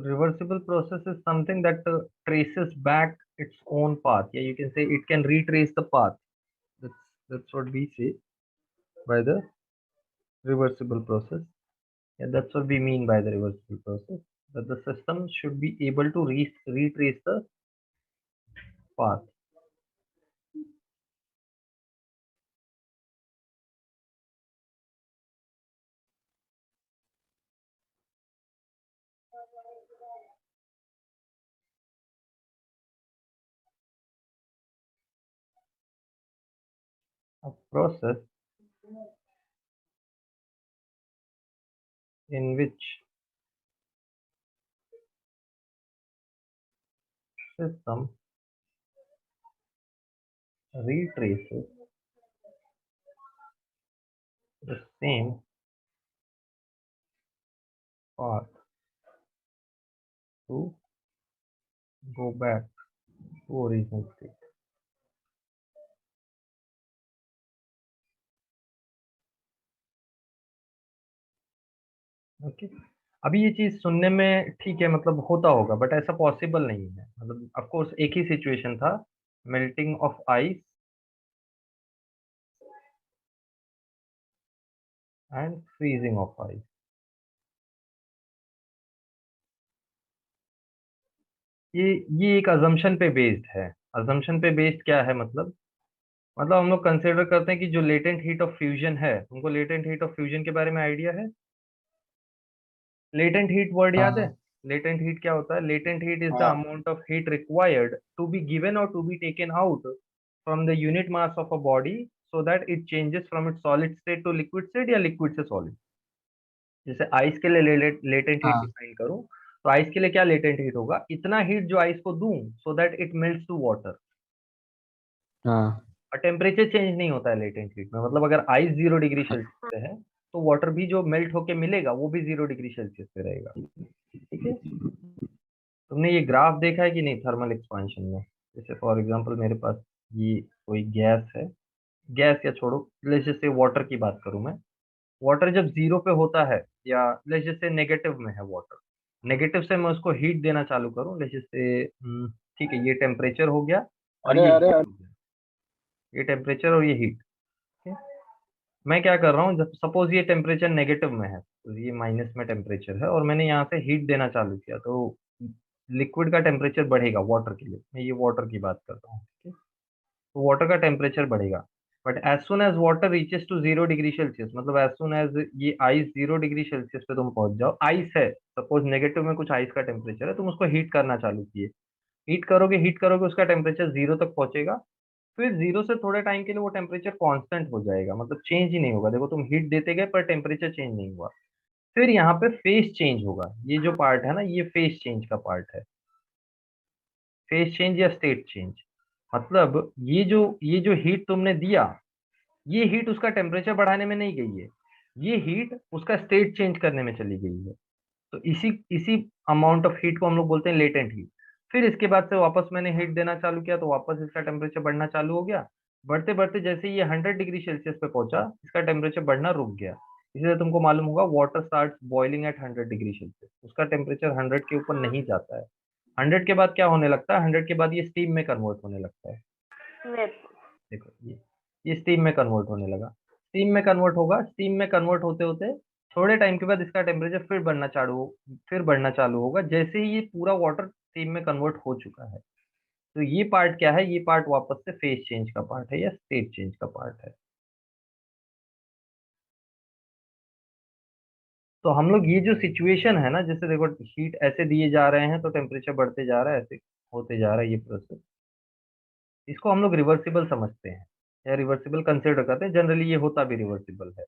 reversible process is something that traces back its own path. Yeah, you can say it can retrace the path. That's what we say by the reversible process. Yeah, that's what we mean by the reversible process. That the system should be able to retrace the path. A process in which system retraces the same path to go back to original state. Okay, अभी ये चीज सुनने में ठीक है, मतलब होता होगा, बट ऐसा पॉसिबल नहीं है। मतलब ऑफ कोर्स एक ही सिचुएशन था, melting of ice and freezing of ice. ये एक अजम्पशन पे बेस्ड है। अजम्पशन पे बेस्ड क्या है मतलब हम लोग कंसिडर करते हैं कि जो लेटेंट हीट ऑफ फ्यूजन है, तुमको लेटेंट हीट ऑफ फ्यूजन के बारे में आइडिया है? लेटेंट हीट वर्ड याद है? हाँ लेटेंट हीट क्या होता है? लेटेंट हीट इज द हाँ amount of heat required to be given और to be taken out from the unit mass of a body so that it changes from it solid state to liquid state या liquid से solid. जैसे ice के लिए latent heat हाँ define करूं, तो ice के लिए क्या लेटेंट हीट होगा? इतना हीट जो आइस को दूं so that it melts to water. हाँ और टेम्परेचर चेंज नहीं होता है लेटेंट हीट में। मतलब अगर आइस 0 डिग्री सेल्सियस पे है, तो वाटर भी जो मेल्ट होके मिलेगा वो भी 0 डिग्री सेल्सियस पे रहेगा। ठीक है, तुमने ये ग्राफ देखा है कि नहीं थर्मल एक्सपांशन में? जैसे फॉर एग्जांपल मेरे पास ये कोई गैस है, गैस या छोड़ो, लेट्स जैसे वाटर की बात करूं मैं। वाटर जब 0 पे होता है, या लेट्स जैसे नेगेटिव में है वाटर, नेगेटिव से मैं उसको हीट देना चालू करूं, लेट्स जैसे ठीक है, ये टेम्परेचर हो गया और अरे ये अरे हीट अरे, हो गया। ये टेम्परेचर और ये हीट। मैं क्या कर रहा हूँ, जब सपोज ये टेम्परेचर नेगेटिव में है, तो ये माइनस में टेम्परेचर है, और मैंने यहाँ से हीट देना चालू किया, तो लिक्विड का टेम्परेचर बढ़ेगा वाटर के लिए। मैं ये वाटर की बात कर रहा हूँ, ठीक है? तो वाटर का टेम्परेचर बढ़ेगा, but as soon as water reaches to 0 degree Celsius, मतलब एज सुन एज ये आइस 0 डिग्री सेल्सियस पे तुम पहुंच जाओ, आइस है, सपोज नेगेटिव में कुछ आइस का टेम्परेचर है, तुम उसको हीट करना चालू किए, हीट करोगे उसका टेम्परेचर 0 तक पहुंचेगा। फिर 0 से थोड़े टाइम के लिए वो टेम्परेचर कांस्टेंट हो जाएगा, मतलब चेंज ही नहीं होगा। देखो तुम हीट देते गए पर टेम्परेचर चेंज नहीं हुआ। फिर यहाँ पे फेस चेंज होगा, ये जो पार्ट है ना, ये फेस चेंज का पार्ट है। फेस चेंज या स्टेट चेंज, मतलब ये जो हीट तुमने दिया, ये हीट उसका टेम्परेचर बढ़ाने में नहीं गई है, ये हीट उसका स्टेट चेंज करने में चली गई है। तो इसी इसी अमाउंट ऑफ हीट को हम लोग बोलते हैं लेटेंट हीट। फिर इसके बाद से वापस मैंने हीट देना चालू किया, तो वापस इसका टेम्परेचर बढ़ना चालू हो गया। बढ़ते बढ़ते जैसे ये 100 डिग्री सेल्सियस पे पहुंचा, इसका टेम्परेचर बढ़ना रुक गया। इसलिए तुमको मालूम होगा water start boiling at 100 degree Celsius, उसका टेम्परेचर 100 के ऊपर नहीं जाता है। 100 के बाद क्या होने लगता है? 100 के बाद ये स्टीम में कन्वर्ट होने लगता है। देखो ये स्टीम में कन्वर्ट होने लगा। स्टीम में कन्वर्ट होगा, स्टीम में कन्वर्ट होते होते थोड़े टाइम के बाद इसका टेम्परेचर फिर बढ़ना चालू होगा, जैसे ही ये पूरा वाटर स्टीम में कन्वर्ट हो चुका है। तो ये पार्ट क्या है? ये पार्ट वापस से फेज चेंज का पार्ट है या स्टेट चेंज का पार्ट है। तो हम लोग ये जो सिचुएशन है ना, जैसे देखो हीट ऐसे दिए जा रहे हैं तो टेम्परेचर बढ़ते जा रहा है, ऐसे होते जा रहा है ये प्रोसेस, इसको हम लोग रिवर्सिबल समझते हैं या रिवर्सिबल कंसिडर करते हैं। जनरली ये होता भी रिवर्सिबल है।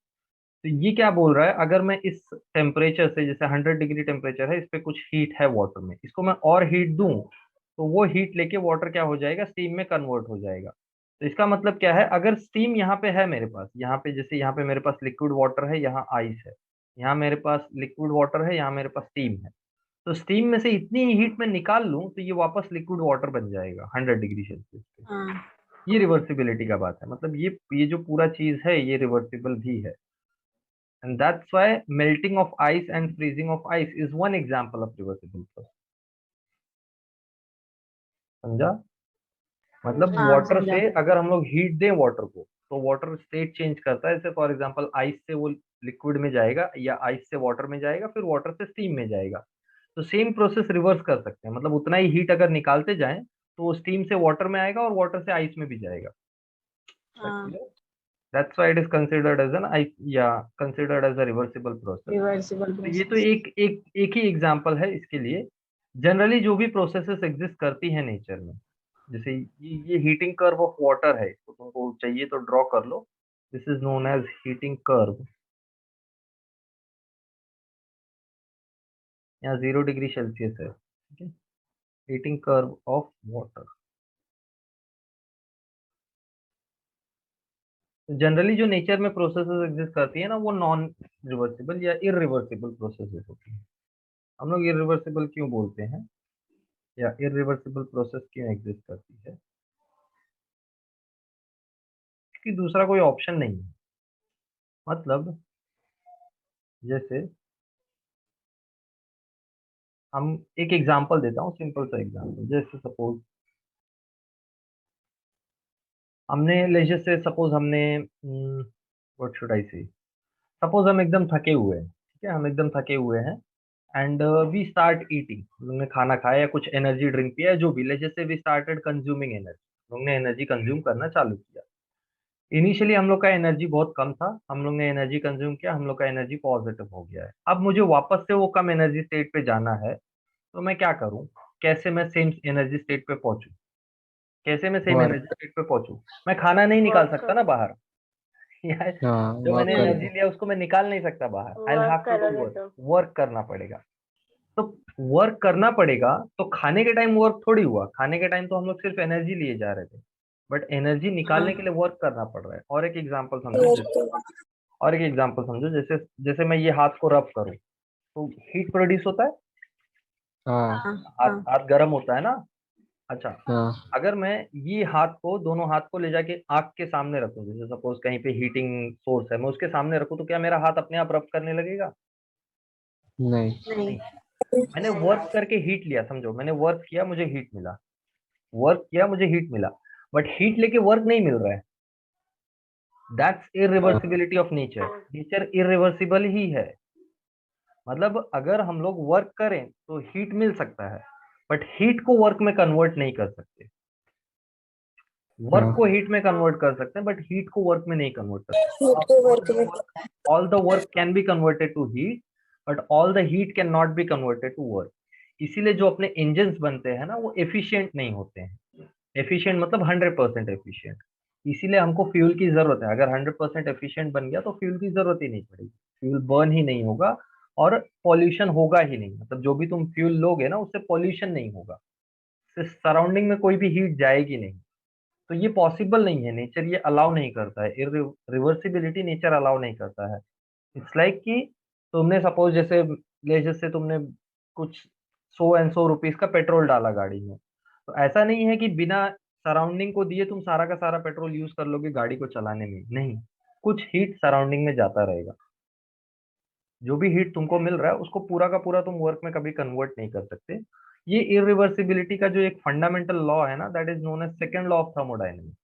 तो ये क्या बोल रहा है, अगर मैं इस टेम्परेचर से, जैसे 100 डिग्री टेम्परेचर है, इस पे कुछ हीट है वाटर में, इसको मैं और हीट दूं, तो वो हीट लेके वाटर क्या हो जाएगा? स्टीम में कन्वर्ट हो जाएगा। तो इसका मतलब क्या है, अगर स्टीम यहाँ पे है मेरे पास, यहाँ पे जैसे यहाँ पे मेरे पास लिक्विड वाटर है, यहाँ आइस है, यहाँ मेरे पास लिक्विड वाटर है, यहाँ मेरे पास स्टीम है। तो स्टीम में से इतनी हीट में निकाल लूं तो ये वापस लिक्विड वाटर बन जाएगा 100 डिग्री सेल्सियस पे। हाँ। ये रिवर्सिबिलिटी का बात है, मतलब ये जो पूरा चीज है ये रिवर्सिबल भी है। and that's why melting of ice and freezing of ice is one example of reversible process. समझा? मतलब हाँ, वाटर समझा। से अगर हम लोग हीट दें वाटर को तो वाटर स्टेट चेंज करता है। जैसे फॉर एग्जांपल आइस से वो लिक्विड में जाएगा या आइस से वाटर में जाएगा, फिर वाटर से स्टीम में जाएगा। तो सेम प्रोसेस रिवर्स कर सकते हैं, मतलब उतना ही हीट अगर निकालते जाएं तो वो स्टीम से वाटर में आएगा और वाटर से आइस में भी जाएगा। हाँ, that's why it is considered as an ice या considered as a reversible process. Reversible तो ये तो प्रोसेस। एक ही एग्जांपल है इसके लिए। जनरली जो भी प्रोसेसेस एग्जिस्ट करती है नेचर में, जैसे ये हीटिंग कर्व ऑफ वाटर है, तो तुमको चाहिए तो ड्रॉ कर लो। This is known as heating curve. यहाँ 0 डिग्री सेल्सियस है, ठीक है, heating curve of water. Generally जो नेचर में प्रोसेसेस एग्जिस्ट करती है ना, वो नॉन रिवर्सिबल या इरिवर्सिबल प्रोसेसेस होती है। हम लोग इरिवर्सिबल क्यों बोलते हैं या इरिवर्सिबल प्रोसेस क्यों एग्जिस्ट करती है? क्योंकि दूसरा कोई ऑप्शन नहीं है। मतलब जैसे हम एक एग्जांपल देता हूँ, सिंपल सा एग्जांपल। जैसे सपोज हमने लेजर से सपोज हमने व्हाट शुड आई से, सपोज हम एकदम थके हुए हैं, ठीक है, हम एकदम थके हुए हैं एंड वी स्टार्ट ईटिंग। हमने खाना खाया या कुछ एनर्जी ड्रिंक पिया, जो भी, लेजर से वी स्टार्टेड कंज्यूमिंग एनर्जी। हमने एनर्जी कंज्यूम करना चालू किया। इनिशियली हम लोग का एनर्जी बहुत कम था, हम लोग ने एनर्जी कंज्यूम किया, हम लोग का एनर्जी पॉजिटिव हो गया है। अब मुझे वापस से वो कम एनर्जी स्टेट पे जाना है, तो मैं क्या करूं? कैसे मैं सेम एनर्जी स्टेट पे पहुंचूं? कैसे मैं सेम एनर्जी वर्क। स्टेट पे पहुंचूं? मैं खाना नहीं निकाल वर्क सकता ना करो। बाहर। यार, हाँ, जो वर्क मैंने एनर्जी करके। लिया उसको मैं निकाल नहीं सकता बाहर। I will work have to do करोगे वर्क। तो। वर्क करना पड़ेगा। तो वर्क करना पड़ेगा, तो खाने के टाइम वर्क थोड़ी हुआ। खाने के टाइम तो हम लोग सिर्फ एनर्जी लिए जा रहे थे, बट एनर्जी निकालने के हाँ, लिए वर्क करना पड़ रहा है। और एक एग्जांपल समझो जैसे, और एक एग्जांपल समझो, जैसे जैसे मैं ये हाथ को रब करूं तो हीट प्रोड्यूस होता है। हाँ। हाँ, हाथ हाँ, हाथ गर्म होता है ना। अच्छा, हाँ। अगर मैं ये हाथ को, दोनों हाथ को ले जाके आग के सामने रखूं, जैसे सपोज कहीं पे हीटिंग सोर्स है, मैं उसके सामने रखूं, तो क्या मेरा हाथ अपने आप रब करने लगेगा? नहीं। नहीं। नहीं। मैंने वर्क करके हीट लिया, समझो, मैंने वर्क किया, मुझे हीट मिला। वर्क किया, मुझे हीट मिला, बट हीट लेके वर्क नहीं मिल रहा है। दैट्स हाँ। Irreversibility of nature. Nature irreversible ही है। मतलब अगर हम लोग वर्क करें तो हीट मिल सकता है, बट हीट को वर्क में कन्वर्ट नहीं कर सकते। वर्क को हाँ। हीट में कन्वर्ट कर सकते हैं, बट हीट को वर्क में नहीं कन्वर्ट कर सकते। All the work can be converted to heat, but all the heat can not be converted to work. इसीलिए जो अपने इंजन्स बनते हैं ना, वो एफिशिएंट नहीं होते हैं। एफिशिएंट मतलब 100% एफिशिएंट। इसीलिए हमको फ्यूल की जरूरत है। अगर 100% एफिशिएंट बन गया तो फ्यूल की जरूरत ही नहीं पड़ेगी, फ्यूल बर्न ही नहीं होगा और पॉल्यूशन होगा ही नहीं। मतलब जो भी तुम फ्यूल लोगे ना, उससे पॉल्यूशन नहीं होगा, सराउंडिंग में कोई भी हीट जाएगी नहीं। तो ये पॉसिबल नहीं है, नेचर ये अलाउ नहीं करता है। रिवर्सिबिलिटी नेचर अलाउ नहीं करता है। इट्स लाइक कि तुमने सपोज जैसे ले से तुमने कुछ 100 रुपीज का पेट्रोल डाला गाड़ी में, तो ऐसा नहीं है कि बिना सराउंडिंग को दिए तुम सारा का सारा पेट्रोल यूज कर लोगे गाड़ी को चलाने में। नहीं, कुछ हीट सराउंडिंग में जाता रहेगा। जो भी हीट तुमको मिल रहा है उसको पूरा का पूरा तुम वर्क में कभी कन्वर्ट नहीं कर सकते। ये इरिवर्सिबिलिटी का जो एक फंडामेंटल लॉ है ना, that is known as second law of thermodynamics.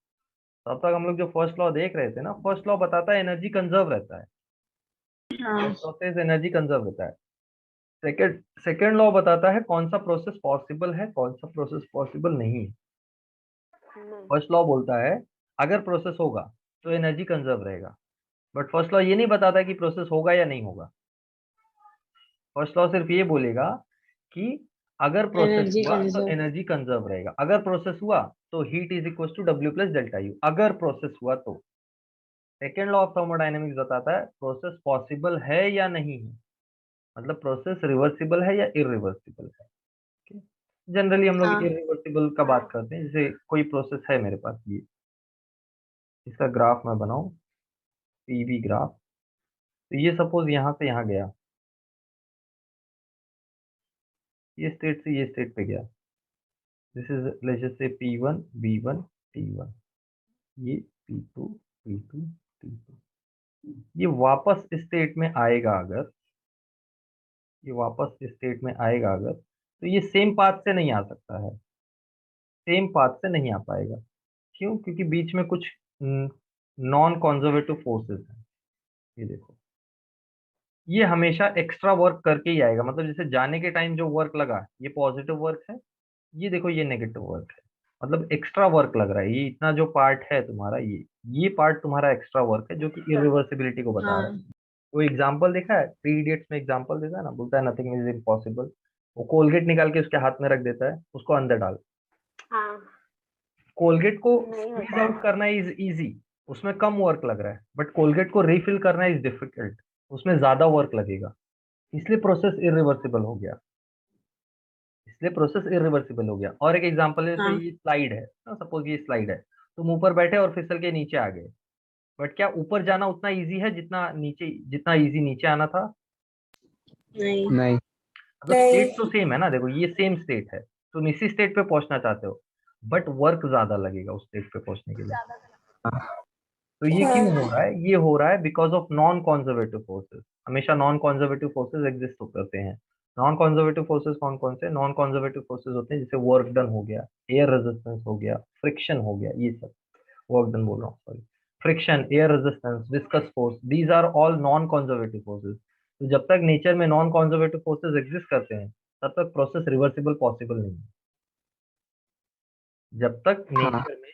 तब तक हम लोग जो फर्स्ट लॉ देख रहे थे ना, फर्स्ट लॉ बताता है एनर्जी कंजर्व रहता है, हाँ, प्रोसेस एनर्जी कंजर्व रहता है। सेकंड सेकंड लॉ बताता है कौन सा प्रोसेस पॉसिबल है, कौन सा प्रोसेस पॉसिबल नहीं है। फर्स्ट लॉ बोलता है अगर प्रोसेस होगा तो एनर्जी कंजर्व रहेगा, बट फर्स्ट लॉ ये नहीं बताता कि प्रोसेस होगा या नहीं होगा। फर्स्ट लॉ सिर्फ ये बोलेगा कि अगर प्रोसेस एनर्जी हुआ तो कंजर्व। एनर्जी कंजर्व रहेगा। अगर प्रोसेस हुआ तो heat is equal to W plus delta U, अगर प्रोसेस हुआ तो। सेकेंड लॉ ऑफ थर्मोडायनेमिक्स बताता है प्रोसेस पॉसिबल है या नहीं है, मतलब प्रोसेस रिवर्सिबल है या इरिवर्सिबल है। जनरली हम लोग हाँ, इरिवर्सिबल का बात करते हैं। जैसे कोई प्रोसेस है मेरे पास, ये इसका ग्राफ मैं बनाऊं, पीवी ग्राफ। तो ये सपोज यहाँ से यहाँ गया, ये स्टेट से ये स्टेट पे गया। This is let's say P1 B1 T1, ये P2 P2 T2। ये वापस स्टेट में आएगा अगर, ये वापस स्टेट में आएगा अगर, तो ये सेम पाथ से नहीं आ सकता है, सेम पाथ से नहीं आ पाएगा। क्यों? क्योंकि बीच में कुछ नॉन कॉन्जर्वेटिव फोर्सेस हैं। ये देखो, ये हमेशा एक्स्ट्रा वर्क करके ही आएगा, मतलब जैसे जाने के टाइम जो वर्क लगा ये पॉजिटिव वर्क है, ये देखो ये नेगेटिव वर्क है, मतलब एक्स्ट्रा वर्क लग रहा है। ये इतना जो पार्ट है तुम्हारा, ये पार्ट तुम्हारा एक्स्ट्रा वर्क है जो कि इरिवर्सिबिलिटी को बता रहा है। हाँ वो एग्जाम्पल देखा है, 3 इडियट्स में एग्जाम्पल देखा है ना, बोलता है नथिंग इज इम्पॉसिबल। वो कोलगेट निकाल के उसके हाथ में रख देता है, उसको अंदर डाल। हाँ। कोलगेट को नहीं स्क्वीज होता आउट करना इज इजी, उसमें कम वर्क लग रहा है, बट कोलगेट को रिफिल करना इज डिफिकल्ट, उसमें ज्यादा वर्क लगेगा। इसलिए प्रोसेस इरिवर्सिबल हो गया, इसलिए प्रोसेस इरिवर्सिबल हो गया। और एक एग्जांपल है, जैसे हाँ। ये स्लाइड है, सपोज ये स्लाइड है, तुम ऊपर बैठे और फिसल के नीचे आ गए, बट क्या ऊपर जाना उतना इजी है जितना नीचे, जितना इजी नीचे आना था? नहीं नहीं। मतलब स्टेट तो सेम है ना, देखो ये सेम स्टेट है, तुम इसी स्टेट पे पहुंचना चाहते हो, बट वर्क ज्यादा लगेगा उस स्टेट पे पहुंचने के लिए। हाँ। तो ये क्यों हो रहा है? ये हो रहा है because of non conservative forces. हमेशा नॉन कॉन्जर्वेटिव फोर्सेस एग्जिस्ट करते हैं। नॉन कॉन्जर्वेटिव फोर्सेस कौन कौन से? नॉन कॉन्जर्वेटिव फोर्सेस होते हैं जैसे वर्क डन हो गया, एयर रेजिस्टेंस हो गया, फ्रिक्शन हो गया, ये सब। वर्क डन बोल रहा हूँ, sorry. Friction, air resistance, viscous force, these are all non conservative forces. तो जब तक नेचर में नॉन कॉन्जर्वेटिव फोर्सेस एग्जिस्ट करते हैं, तब तक प्रोसेस रिवर्सिबल पॉसिबल नहीं है। जब तक हाँ। नेचर में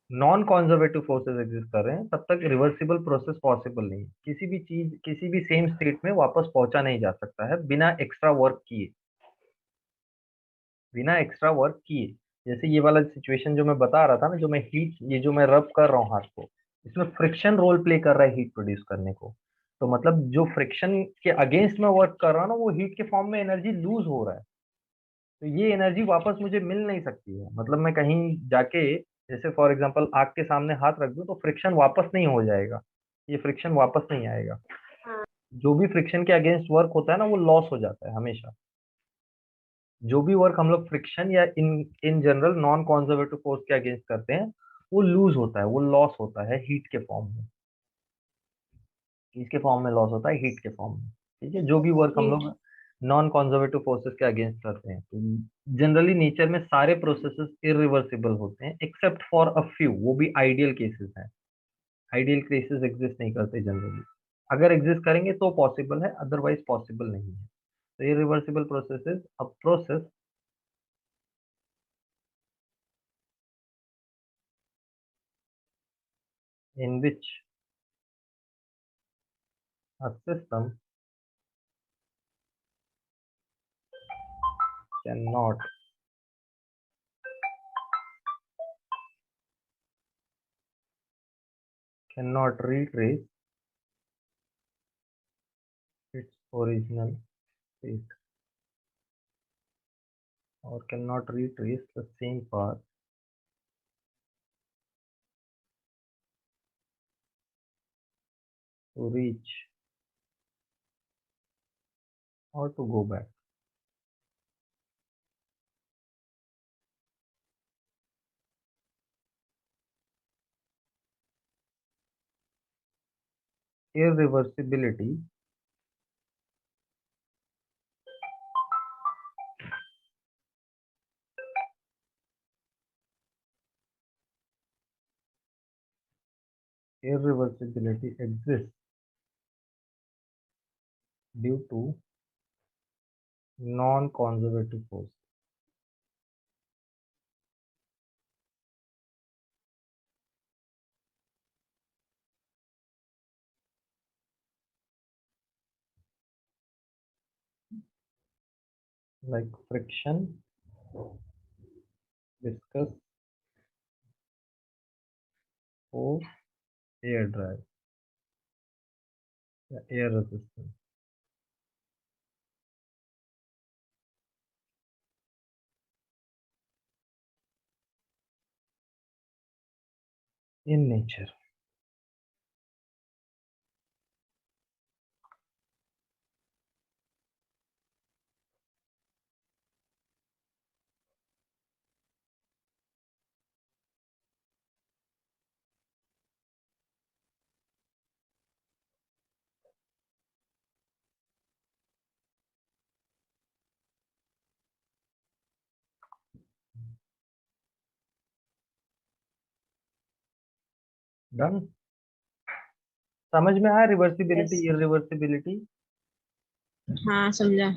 नॉन कॉन्जर्वेटिव फोर्सेस एग्जिस्ट कर रहे हैं, तब तक रिवर्सिबल प्रोसेस पॉसिबल नहीं है। किसी भी चीज, किसी भी सेम स्टेट में वापस पहुंचा नहीं जा सकता है बिना एक्स्ट्रा वर्क किए, बिना एक्स्ट्रा वर्क किए। जैसे ये वाला सिचुएशन जो मैं बता रहा था ना, जो मैं हीट, ये जो मैं रब कर रहा हूँ हाथ को, इसमें फ्रिक्शन रोल प्ले कर रहा है हीट प्रोड्यूस करने को। तो मतलब जो फ्रिक्शन के अगेंस्ट में वर्क कर रहा हूँ ना, वो हीट के फॉर्म में एनर्जी लूज हो रहा है। तो ये एनर्जी वापस मुझे मिल नहीं सकती है, मतलब मैं कहीं जाके, जैसे फॉर एग्जांपल आग के सामने हाथ रख दूं, तो फ्रिक्शन वापस नहीं हो जाएगा, ये फ्रिक्शन वापस नहीं आएगा। जो भी फ्रिक्शन के अगेंस्ट वर्क होता है ना, वो लॉस हो जाता है हमेशा। जो भी वर्क हम लोग फ्रिक्शन या in in general non conservative force के अगेंस्ट करते हैं, वो लूज होता है, वो लॉस होता है हीट के फॉर्म में। किसके फॉर्म में लॉस होता है? हीट के फॉर्म में। ठीक है, जो भी वर्क हम लोग नॉन कॉन्जर्वेटिव फोर्सेस के अगेंस्ट करते हैं, तो जनरली नेचर में सारे प्रोसेसेस इरिवर्सिबल होते हैं एक्सेप्ट फॉर अ फ्यू, वो भी आइडियल केसेस हैं। आइडियल केसेस एग्जिस्ट नहीं करते जनरली, अगर एग्जिस्ट करेंगे तो पॉसिबल है, अदरवाइज पॉसिबल नहीं है। तो irreversible process is a process in which a system cannot retrace its original state, or cannot retrace the same path to reach or to go back. Irreversibility exists due to non-conservative force. Like friction, viscous force, air drive, या air resistance. In nature, done. समझ में आया reversibility Yes. Irreversibility? हाँ समझा।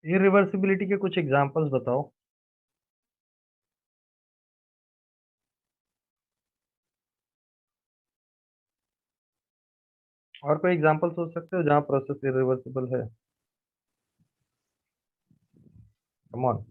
Irreversibility के कुछ examples बताओ। और कोई एग्जांपल सोच सकते हो जहां प्रोसेस इरिवर्सिबल है? Come on.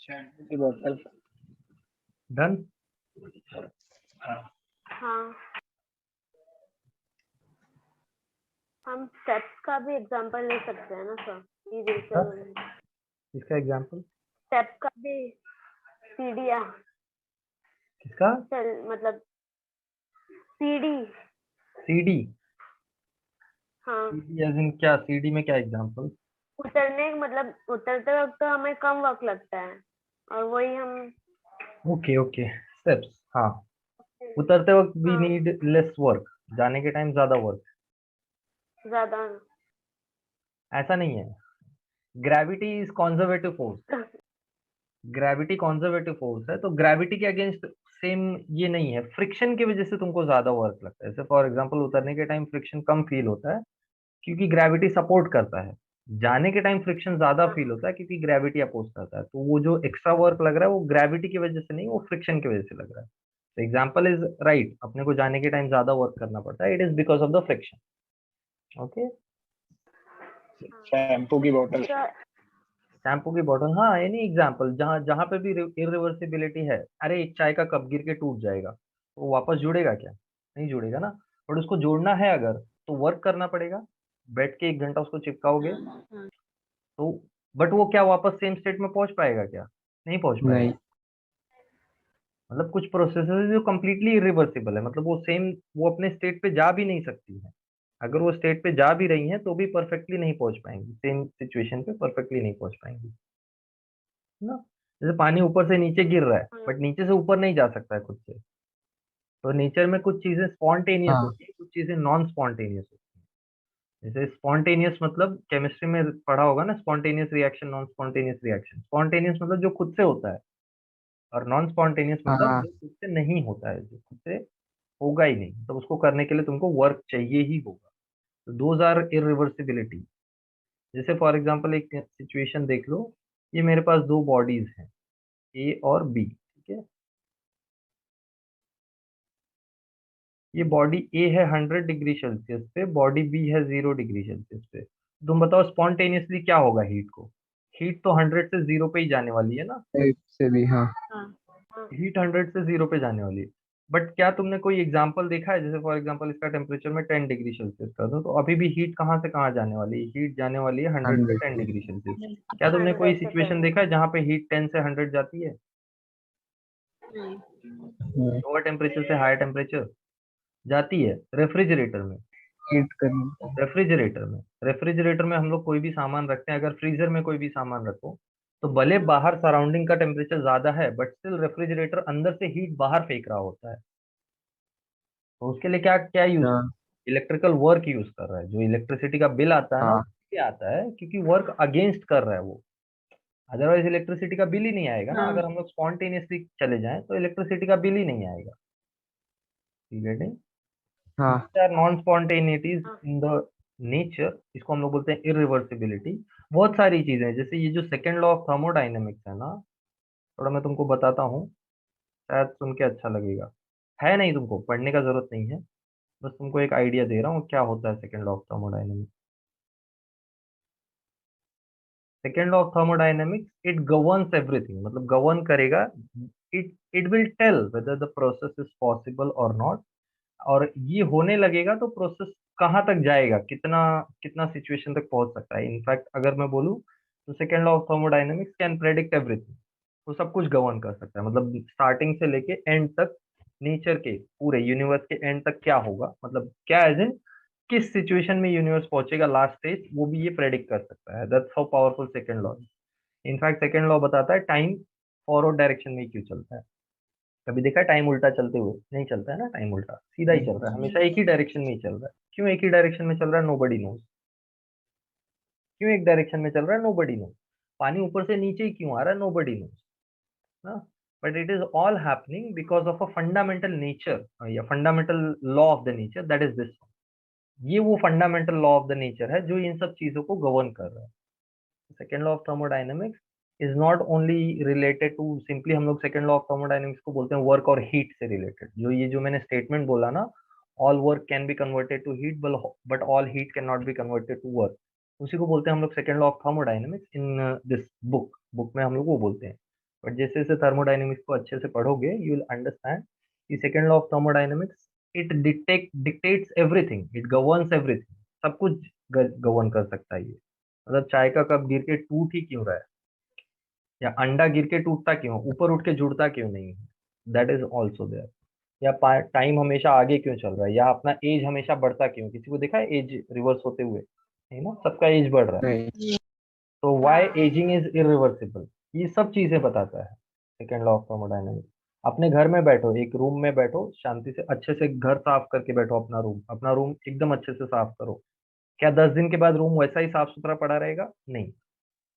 शैम्पू की बोतल। डन। हाँ हम स्टेप्स का भी एग्जांपल ले सकते हैं ना सर। ये इसका एग्जांपल? स्टेप का भी सीढ़ियाँ किसका? चल मतलब सीढ़ी। सीडी? हाँ सीडी एज इन क्या? सीडी में क्या एग्जांपल? उतरने मतलब उतरते वक्त तो हमें कम वक्त लगता है और वही हम ओके ओके, स्टेप्स। हाँ, उतरते वक्त वी हाँ नीड लेस वर्क, जाने के टाइम ज्यादा वर्क। ज्यादा ऐसा नहीं है। Gravity is conservative force. Gravity conservative force है, तो ग्रेविटी के अगेंस्ट सेम ये नहीं है। फ्रिक्शन की वजह से तुमको ज्यादा वर्क लगता है। जैसे फॉर एग्जांपल उतरने के टाइम फ्रिक्शन कम फील होता है क्योंकि ग्रेविटी सपोर्ट करता है। जाने के टाइम फ्रिक्शन ज्यादा हाँ फील होता है क्योंकि ग्रेविटी अपोज करता है। तो वो जो एक्स्ट्रा वर्क लग रहा है वो ग्रेविटी की वजह से नहीं, वो फ्रिक्शन की वजह से लग रहा है। तो एग्जाम्पल इज राइट, अपने को जाने के टाइम ज्यादा वर्क करना पड़ता है, it is because of the friction. Okay. Shampoo की बोतल। सर शैम्पू की बॉटल, हाँ, एनी एग्जाम्पल जहाँ जहाँ पे भी इरिवर्सिबिलिटी है। अरे एक चाय का कप गिर के टूट जाएगा, तो वापस जुड़ेगा क्या? नहीं जुड़ेगा ना। बट उसको जोड़ना है अगर, तो वर्क करना पड़ेगा। बैठ के 1 घंटा उसको चिपकाओगे हाँ तो, बट वो क्या वापस सेम स्टेट में पहुंच पाएगा क्या? नहीं पहुंच नहीं। पाएगा। मतलब कुछ प्रोसेसेस जो कम्प्लीटली इरिवर्सिबल है, मतलब वो सेम, वो अपने स्टेट पे जा भी नहीं सकती है। अगर वो स्टेट पे जा भी रही हैं तो भी परफेक्टली नहीं पहुंच पाएंगी, सेम सिचुएशन पे परफेक्टली नहीं पहुंच पाएंगी ना। जैसे पानी ऊपर से नीचे गिर रहा है, हाँ बट नीचे से ऊपर नहीं जा सकता है खुद से। तो नेचर में कुछ चीजें स्पॉन्टेनियस हाँ होती है, कुछ चीजें नॉन स्पॉन्टेनियस होती है। जैसे स्पॉन्टेनियस मतलब केमिस्ट्री में पढ़ा होगा ना, spontaneous reaction, non spontaneous reaction. Spontaneous मतलब जो खुद से होता है, और नॉन स्पॉन्टेनियस मतलब हाँ जो खुद से नहीं होता है, जो खुद से होगा ही नहीं, तो उसको करने के लिए तुमको वर्क चाहिए ही होगा। तो दोज आर इरिवर्सिबिलिटी। जैसे फॉर एग्जांपल एक सिचुएशन देख लो, ये मेरे पास दो बॉडीज हैं, ए और बी, ठीक है। ये बॉडी ए है 100 डिग्री सेल्सियस पे, बॉडी बी है 0 डिग्री सेल्सियस पे। तुम बताओ स्पॉन्टेनियसली क्या होगा हीट को? हीट तो 100 से 0 पे ही जाने वाली है ना। टेप से भी। हाँ हाँ हाँ हीट 100 से 0 पे जाने वाली है। बट क्या तुमने कोई एग्जांपल देखा है, जैसे फॉर एग्जांपल इसका टेम्परेचर में 10 डिग्री सेल्सियस कर दूं, तो अभी भी हीट कहाँ से कहाँ जाने वाली है? हीट जाने वाली है 100 से 10 डिग्री सेल्सियस। क्या तुमने कोई 100 से सिचुएशन 10। देखा है जहाँ पे हीट 10 से 100 जाती है? नहीं, लोअर टेम्परेचर से हायर टेम्परेचर जाती है। रेफ्रिजरेटर में, हीट करनी। रेफ्रिजरेटर में हम लोग कोई भी सामान रखते हैं, अगर फ्रीजर में कोई भी सामान रखो, तो भले बाहर सराउंडिंग का टेम्परेचर ज्यादा है, बट स्टिल रेफ्रिजरेटर अंदर से हीट बाहर फेंक रहा होता है। तो उसके लिए क्या क्या यूज, हाँ इलेक्ट्रिकल वर्क यूज कर रहा है। जो इलेक्ट्रिसिटी का बिल आता है ना, हाँ इसलिए आता है क्योंकि वर्क अगेंस्ट कर रहा है वो। अदरवाइज इलेक्ट्रिसिटी का बिल ही नहीं आएगा ना, अगर हम लोग स्पॉन्टेनियसली चले जाएं तो इलेक्ट्रिसिटी का बिल ही नहीं आएगा। गेटिंग? हाँ are non spontaneities in the nature, इसको हम लोग बोलते हैं इरिवर्सिबिलिटी। बहुत सारी चीजें हैं, जैसे ये जो सेकेंड लॉ ऑफ थर्मोडाइनमिक्स है ना, थोड़ा मैं तुमको बताता हूँ, शायद सुन के अच्छा लगेगा। है नहीं, तुमको पढ़ने का जरूरत नहीं है, बस तुमको एक आइडिया दे रहा हूँ क्या होता है second law of thermodynamics. Second law of thermodynamics, it governs everything, मतलब गवर्न करेगा। It will tell whether the process is possible और नॉट, और ये होने लगेगा तो प्रोसेस कहाँ तक जाएगा, कितना कितना सिचुएशन तक पहुंच सकता है। इनफैक्ट अगर मैं बोलूँ तो second law of thermodynamics can predict everything, वो सब कुछ गवर्न कर सकता है, मतलब स्टार्टिंग से लेके एंड तक, नेचर के पूरे यूनिवर्स के एंड तक क्या होगा, मतलब क्या एज इन किस सिचुएशन में यूनिवर्स पहुंचेगा लास्ट स्टेज, वो भी ये प्रेडिक्ट कर सकता है। That's how powerful second law. In fact second law बताता है टाइम फॉरवर्ड डायरेक्शन में ही क्यों चलता है। कभी देखा है टाइम उल्टा चलते हुए? नहीं चलता है ना, टाइम उल्टा सीधा ही चल रहा है, हमेशा एक ही डायरेक्शन में ही चल रहा है। क्यों एक ही डायरेक्शन में चल रहा है? Nobody knows. क्यों एक डायरेक्शन में चल रहा है? Nobody knows. पानी ऊपर से नीचे ही क्यों आ रहा है? नोबडी नोज ना। But it is all happening because of a fundamental nature या fundamental law of the nature, that is this. ये वो fundamental law of the nature है जो इन सब चीजों को गवर्न कर रहा है। Second law of thermodynamics is not only related to simply, हम लोग सेकेंड लॉ ऑफ थर्मोडाइनमिक्स को बोलते हैं वर्क और हीट से रिलेटेड। जो ये जो मैंने स्टेटमेंट बोला ना, all work can be converted to heat but all heat can not be converted to work, उसी को बोलते हैं हम लोग second law of thermodynamics in this book में हम लोग वो बोलते हैं। बट जैसे जैसे थर्मोडाइनमिक्स को अच्छे से पढ़ोगे यू विल अंडरस्टैंड कि second law of thermodynamics, it dictates everything, it governs everything, सब कुछ गवर्न कर सकता है ये। मतलब चाय का कप गिर के टूट ही क्यों रहा है, या अंडा गिर के टूटता क्यों, ऊपर उठ के जुड़ता क्यों नहीं है, दैट इज ऑल्सो देयर। या टाइम हमेशा आगे क्यों चल रहा है, या अपना एज हमेशा बढ़ता क्यों, किसी को देखा है एज रिवर्स होते हुए? है ना, सबका एज बढ़ रहा है। नहीं तो व्हाई हाँ एजिंग इज इरिवर्सिबल, ये सब चीजें बताता है सेकेंड लॉ ऑफ थर्मोडायनेमिक्स। अपने घर में बैठो, एक रूम में बैठो, शांति से अच्छे से घर साफ करके बैठो, अपना रूम एकदम अच्छे से साफ करो। क्या 10 दिन के बाद रूम वैसा ही साफ सुथरा पड़ा रहेगा? नहीं,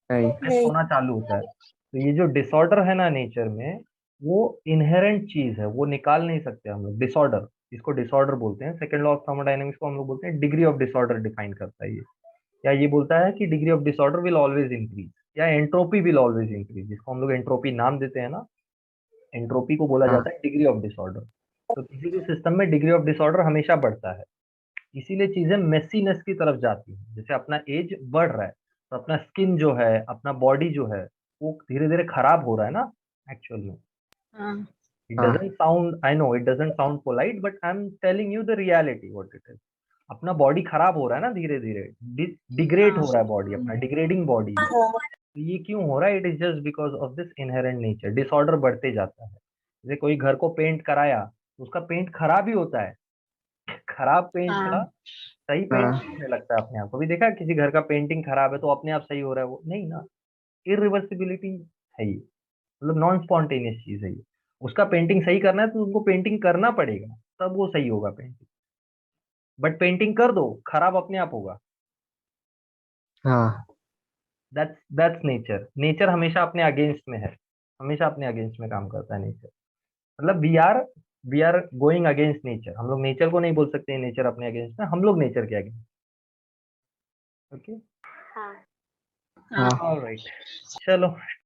नहीं स्ट्रेस होना चालू होता है। तो ये जो डिसऑर्डर है ना नेचर में, वो इनहेरेंट चीज है, वो निकाल नहीं सकते हम लोग। डिसऑर्डर, इसको डिसऑर्डर बोलते हैं। सेकंड लॉ ऑफ थर्मोडायनेमिक्स को हम लोग बोलते हैं डिग्री ऑफ डिसऑर्डर डिफाइन करता है ये। या ये बोलता है कि degree of disorder will always increase, या एंट्रोपी विल ऑलवेज इंक्रीज, जिसको हम लोग एंट्रोपी नाम देते हैं ना, एंट्रोपी को बोला हाँ जाता है डिग्री ऑफ डिसऑर्डर। तो किसी भी सिस्टम में डिग्री ऑफ डिसऑर्डर हमेशा बढ़ता है, इसीलिए चीजें मेसीनेस की तरफ जाती हैं। जैसे अपना एज बढ़ रहा है, तो अपना स्किन जो है, अपना बॉडी जो है, वो धीरे धीरे खराब हो रहा है ना एक्चुअल में। इट हाँ doesn't sound, I know it doesn't sound polite, but I am telling you the reality what it is. अपना बॉडी खराब हो रहा है ना धीरे धीरे, डिग्रेड हो रहा है बॉडी, अपना डिग्रेडिंग बॉडी। तो ये क्यों हो रहा है? It is just because of this inherent nature, disorder बढ़ते जाता है। जैसे कोई घर को पेंट कराया, तो उसका पेंट खराब ही होता है। खराब पेंट का सही पेंट हाँ नहीं होने लगता है अपने आप। कभी देखा है किसी घर का पेंटिंग खराब है तो अपने आप सही हो रहा है? वो नहीं ना, इरिवर्सिबिलिटी है ये, मतलब नॉन स्पॉन्टेनियस चीज है ये। उसका पेंटिंग सही करना है तो उनको पेंटिंग करना पड़ेगा, तब वो सही होगा पेंटिंग। बट पेंटिंग कर दो, खराब अपने आप होगा। हाँ दैट्स नेचर। नेचर हमेशा अपने अगेंस्ट में है, हमेशा अपने अगेंस्ट में काम करता है नेचर। मतलब we are going against nature. हम लोग नेचर को नहीं बोल सकते नेचर अपने अगेंस्ट में, हम लोग नेचर के अगेंस्ट। ओके, हाँ हाँ ऑलराइट, चलो